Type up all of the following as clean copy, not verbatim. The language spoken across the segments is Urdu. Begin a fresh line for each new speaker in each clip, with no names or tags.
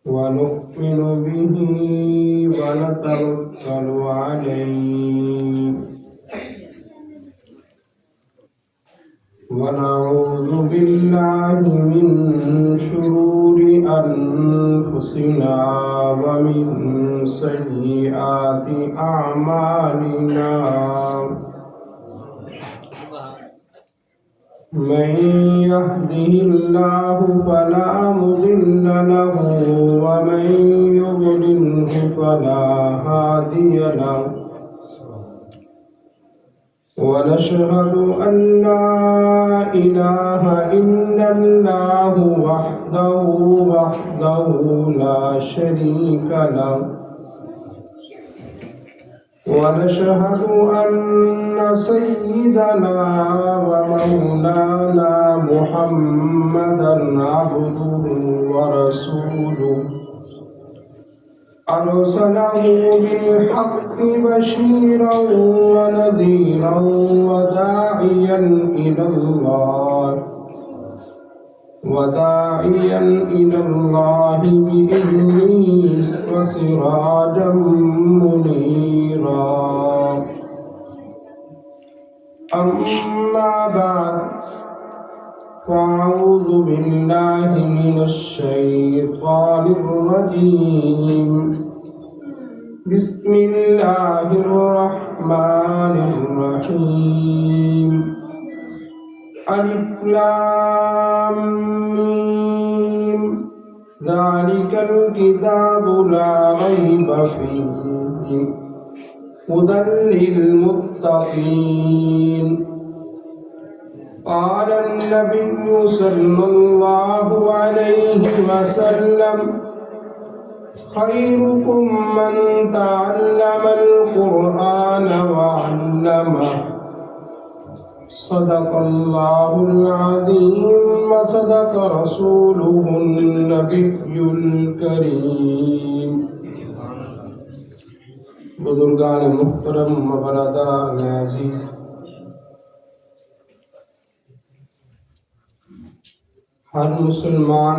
ونؤمن به ونتوكل عليه ونعوذ بالله من شرور أنفسنا ومن سيئات أعمالنا من يهده الله فلا مضل له ومن يضلله فلا هادي له ونشهد أن لا إله إلا الله وحده لا شريك له ونشهد أن سيدنا ومولانا محمدا عبده ورسوله أرسله بالحق بشيرا ونذيرا وداعيا إلى الله بإذنه وسراجا منيرا أما بعد فأعوذ بالله من الشيطان الرجيم بسم الله الرحمن الرحيم ألف لام ميم ذلك الكتاب لا ريب فيه هدى للمتقين قال النبي صلى الله عليه وسلم خيركم من تعلم القرآن وعلمه صدق الله العظيم وصدق رسوله النبي الكريم بزرگان محترم و برادران عزیز، ہر مسلمان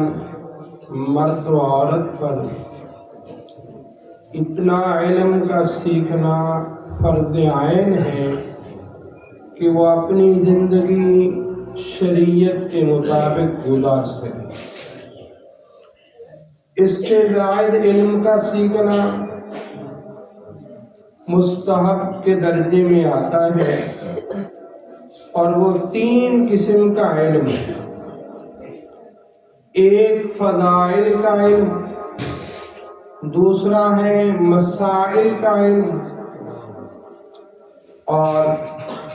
مرد و عورت پر اتنا علم کا سیکھنا فرض عین ہے کہ وہ اپنی زندگی شریعت کے مطابق گزار سکے۔ اس سے زائد علم کا سیکھنا مستحب کے درجے میں آتا ہے، اور وہ 3 قسم کا علم ہے۔ ایک فضائل کا علم، دوسرا ہے مسائل کا علم، اور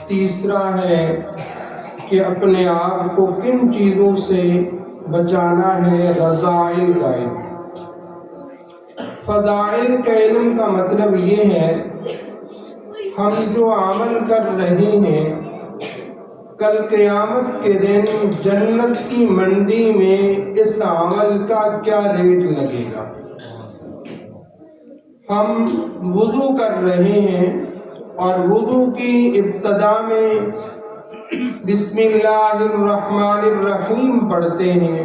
تیسرا ہے کہ اپنے آپ کو کن چیزوں سے بچانا ہے، رذائل کا علم۔ فضائل کے علم کا مطلب یہ ہے ہم جو عمل کر رہے ہیں کل قیامت کے دن جنت کی منڈی میں اس عمل کا کیا ریٹ لگے گا۔ ہم وضو کر رہے ہیں اور وضو کی ابتدا میں بسم اللہ الرحمن الرحیم پڑھتے ہیں،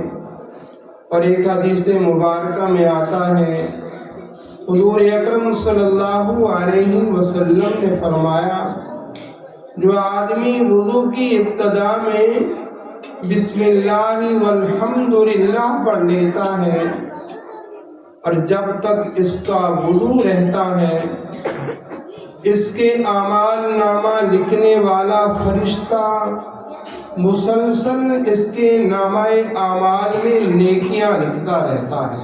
اور ایک حدیث مبارکہ میں آتا ہے حضور اکرم صلی اللہ علیہ وسلم نے فرمایا جو آدمی وضو کی ابتدا میں بسم اللہ والحمدللہ پڑھ لیتا ہے اور جب تک اس کا وضو رہتا ہے، اس کے اعمال نامہ لکھنے والا فرشتہ مسلسل اس کے نامہ اعمال میں نیکیاں لکھتا رہتا ہے۔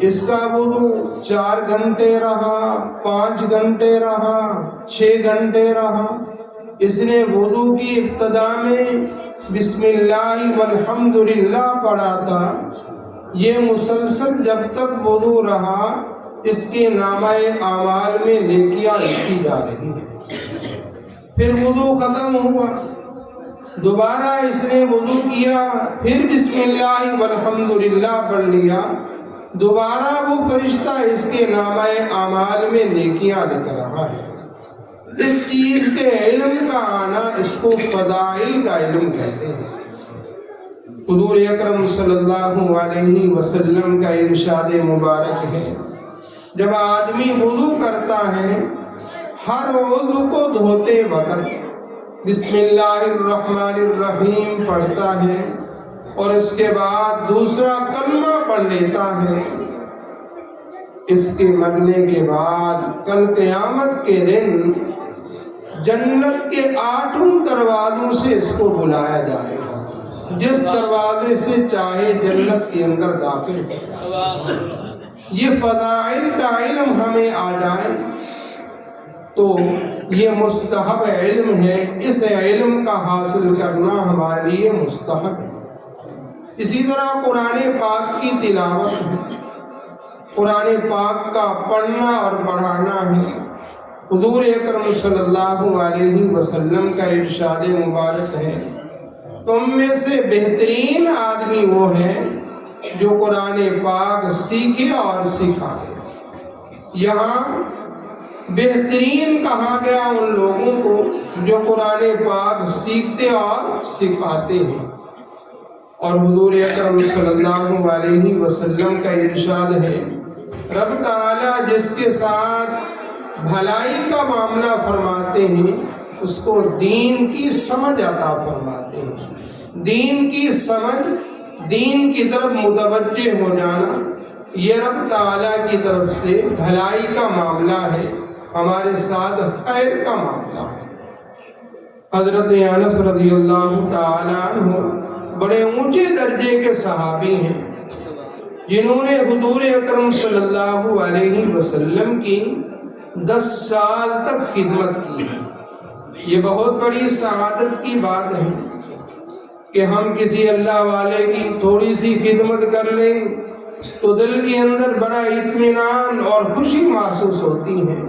اس کا وضو 4 گھنٹے رہا، 5 گھنٹے رہا، 6 گھنٹے رہا، اس نے وضو کی ابتدا میں بسم اللہ والحمدللہ پڑھا تھا، یہ مسلسل جب تک وضو رہا اس کے نامہ اعمال میں نیکیاں لکھی جا رہی ہیں۔ پھر وضو ختم ہوا، دوبارہ اس نے وضو کیا، پھر بسم اللہ والحمدللہ پڑھ لیا، دوبارہ وہ فرشتہ اس کے نامہ اعمال میں نیکیاں لکھ رہا ہے۔ اس چیز کے علم کا آنا اس کو فضائل کا علم کہتے ہیں۔ حضور اکرم صلی اللہ علیہ وسلم کا ارشاد مبارک ہے، جب آدمی وضو کرتا ہے، ہر عضو کو دھوتے وقت بسم اللہ الرحمن الرحیم پڑھتا ہے اور اس کے بعد دوسرا کلمہ پڑھ لیتا ہے، اس کے مرنے کے بعد کل قیامت کے دن جنت کے 8 دروازوں سے اس کو بلایا جائے گا، جس دروازے سے چاہے جنت کے اندر داخل ہو۔ یہ فضائل کا علم ہمیں آ جائے تو یہ مستحب علم ہے، اس علم کا حاصل کرنا ہمارے لیے مستحب ہے۔ اسی طرح قرآن پاک کی تلاوت ہے، قرآن پاک کا پڑھنا اور پڑھانا ہے۔ حضور اکرم صلی اللہ علیہ وسلم کا ارشاد مبارک ہے، تم میں سے بہترین آدمی وہ ہے جو قرآن پاک سیکھے اور سکھائے۔ یہاں بہترین کہا گیا ان لوگوں کو جو قرآن پاک سیکھتے اور سکھاتے ہیں، اور حضور اکرم صلی اللہ علیہ وسلم کا ارشاد ہے، رب تعالیٰ جس کے ساتھ بھلائی کا معاملہ فرماتے ہیں اس کو دین کی سمجھ عطا فرماتے ہیں۔ دین کی سمجھ، دین کی طرف متوجہ ہو جانا، یہ رب تعالیٰ کی طرف سے بھلائی کا معاملہ ہے، ہمارے ساتھ خیر کا معاملہ ہے۔ حضرت انس رضی اللہ تعالیٰ عنہ بڑے اونچے درجے کے صحابی ہیں، جنہوں نے حضور اکرم صلی اللہ علیہ وسلم کی 10 سال تک خدمت کی۔ یہ بہت بڑی سعادت کی بات ہے کہ ہم کسی اللہ والے کی تھوڑی سی خدمت کر لیں تو دل کے اندر بڑا اطمینان اور خوشی محسوس ہوتی ہے۔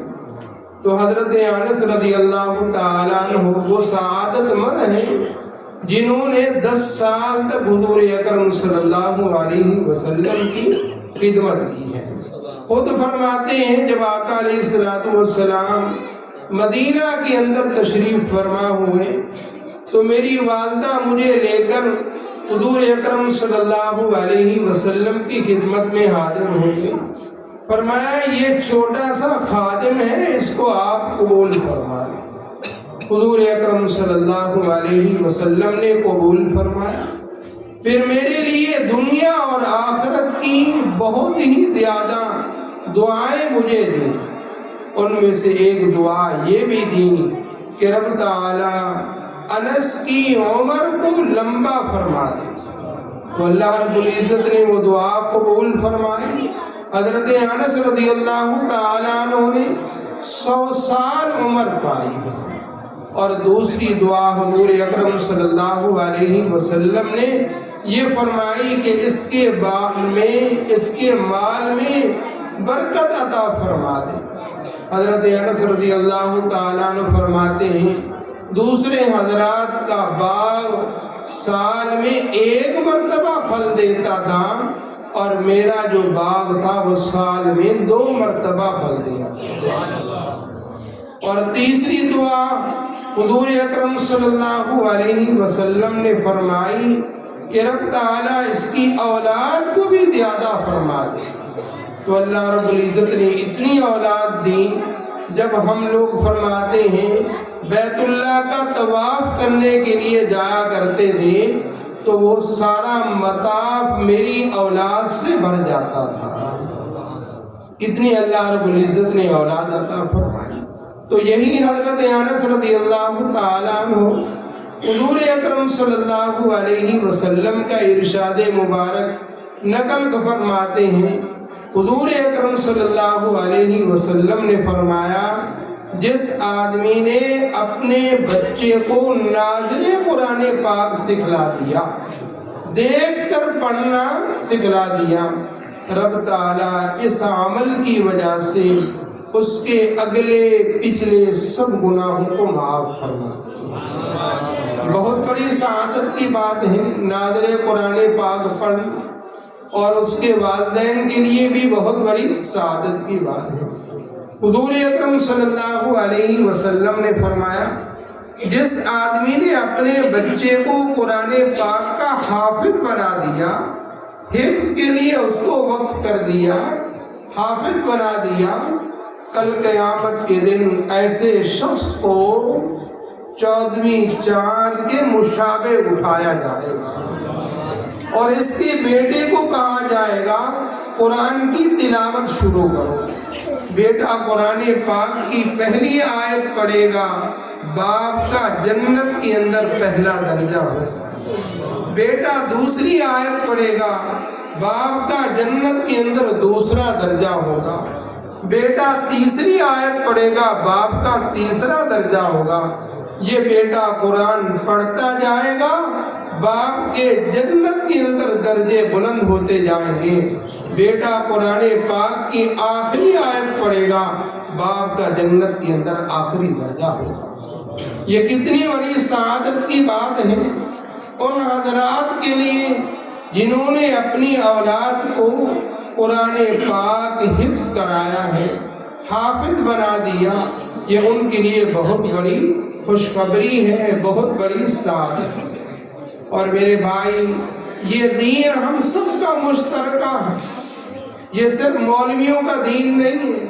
تو حضرت انس رضی اللہ تعالیٰ عنہ وہ سعادت مند ہیں جنہوں نے 10 سال تک حضور اکرم صلی اللہ علیہ وسلم کی خدمت کی ہے۔ خود فرماتے ہیں جب آقا علیہ السلام مدینہ کے اندر تشریف فرما ہوئے تو میری والدہ مجھے لے کر حضور اکرم صلی اللہ علیہ وسلم کی خدمت میں حاضر ہوئے۔ فرمایا یہ چھوٹا سا خادم ہے، اس کو آپ قبول فرما لیں۔ حضور اکرم صلی اللہ علیہ وسلم نے قبول فرمایا۔ پھر میرے لیے دنیا اور آخرت کی بہت ہی زیادہ دعائیں مجھے دیں، ان میں سے ایک دعا یہ بھی دی کہ رب تعالیٰ انس کی عمر کو لمبا فرما دے۔ تو اللہ رب العزت نے وہ دعا قبول فرمائی۔ حضرت انس رضی اللہ تعالیٰ عنہ نے 100 سال عمر پائی، اور دوسری دعا حضور اکرم صلی اللہ علیہ وسلم نے یہ فرمائی کہ اس کے مال میں برکت عطا فرما دے۔ حضرت انس رضی اللہ تعالیٰ عنہ فرماتے ہیں دوسرے حضرات کا باغ سال میں 1 مرتبہ پھل دیتا تھا، اور میرا جو باغ تھا وہ سال میں 2 مرتبہ پھل دیا تھا۔ اور تیسری دعا حضور اکرم صلی اللہ علیہ وسلم نے فرمائی کہ رب تعالیٰ اس کی اولاد کو بھی زیادہ فرما دے۔ تو اللہ رب العزت نے اتنی اولاد دی، جب ہم لوگ فرماتے ہیں بیت اللہ کا طواف کرنے کے لیے جایا کرتے تھے تو وہ سارا مطاف میری اولاد سے بھر جاتا تھا، اتنی اللہ رب العزت نے اولاد عطا فرمائی۔ تو یہی حضرت انس رضی اللہ تعالیٰ عنہ حضور اکرم صلی اللہ علیہ وسلم کا ارشاد مبارک نقل فرماتے ہیں۔ حضور اکرم صلی اللہ علیہ وسلم نے فرمایا جس آدمی نے اپنے بچے کو نازل قرآن پاک سکھلا دیا، دیکھ کر پڑھنا سکھلا دیا، رب تعالیٰ اس عمل کی وجہ سے اس کے اگلے پچھلے سب گناہوں کو معاف فرما۔ بہت بڑی سعادت کی بات ہے نازل قرآن پاک پڑھنا، اور اس کے والدین کے لیے بھی بہت بڑی سعادت کی بات ہے۔ حضور اکرم صلی اللہ علیہ وسلم نے فرمایا جس آدمی نے اپنے بچے کو قرآن پاک کا حافظ بنا دیا، حفظ کے لیے اس کو وقف کر دیا، حافظ بنا دیا، کل قیامت کے دن ایسے شخص کو 14ویں چاند کے مشابہ اٹھایا جائے گا اور اس کے بیٹے کو کہا جائے گا قرآن کی تلاوت شروع کرو۔ بیٹا قرآن پاک کی پہلی آیت پڑھے گا، باپ کا جنت کے اندر پہلا درجہ ہوگا۔ بیٹا دوسری آیت پڑھے گا، باپ کا جنت کے اندر دوسرا درجہ ہوگا۔ بیٹا تیسری آیت پڑھے گا، باپ کا تیسرا درجہ ہوگا۔ یہ بیٹا قرآن پڑھتا جائے گا، باپ کے جنت کے اندر درجے بلند ہوتے جائیں گے۔ بیٹا قرآن پاک کی آخری آیت پڑھے گا، باپ کا جنت کے اندر آخری درجہ ہوگا۔ یہ کتنی بڑی سعادت کی بات ہے ان حضرات کے لیے جنہوں نے اپنی اولاد کو قرآن پاک حفظ کرایا ہے، حافظ بنا دیا۔ یہ ان کے لیے بہت بڑی خوشخبری ہے، بہت بڑی سعادت ہے۔ اور میرے بھائی، یہ دین ہم سب کا مشترکہ ہے، یہ صرف مولویوں کا دین نہیں ہے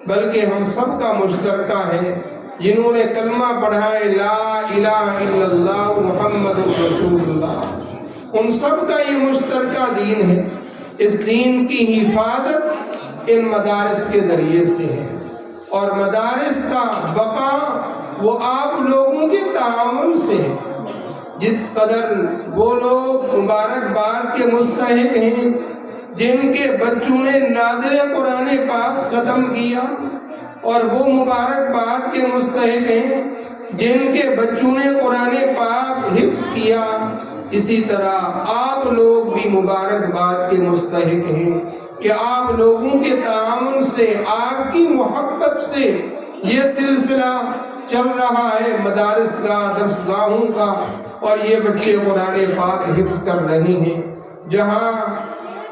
بلکہ ہم سب کا مشترکہ ہے۔ جنہوں نے کلمہ پڑھا ہے لا الہ الا اللہ محمد رسول اللہ، ان سب کا یہ مشترکہ دین ہے۔ اس دین کی حفاظت ان مدارس کے ذریعے سے ہے، اور مدارس کا بقا وہ آپ لوگوں کے تعاون سے ہے۔ جس قدر وہ لوگ مبارکباد کے مستحق ہیں جن کے بچوں نے ناظر قرآن پاک ختم کیا، اور وہ مبارکباد کے مستحق ہیں جن کے بچوں نے قرآن پاک حفظ کیا، اسی طرح آپ لوگ بھی مبارکباد کے مستحق ہیں کہ آپ لوگوں کے تعاون سے، آپ کی محبت سے یہ سلسلہ چل رہا ہے مدارس کا، درسگاہوں کا، اور یہ بچے قرآن پاک حفظ کر رہے ہیں۔ جہاں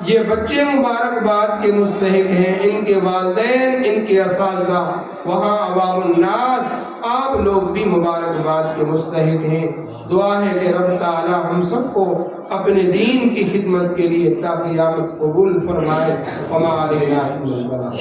یہ بچے مبارکباد کے مستحق ہیں، ان کے والدین، ان کے اساتذہ، وہاں عوام الناس آپ لوگ بھی مبارکباد کے مستحق ہیں۔ دعا ہے کہ رب تعالی ہم سب کو اپنے دین کی خدمت کے لیے تا قیامت قبول فرمائے۔ وما علینا الا البلاغ۔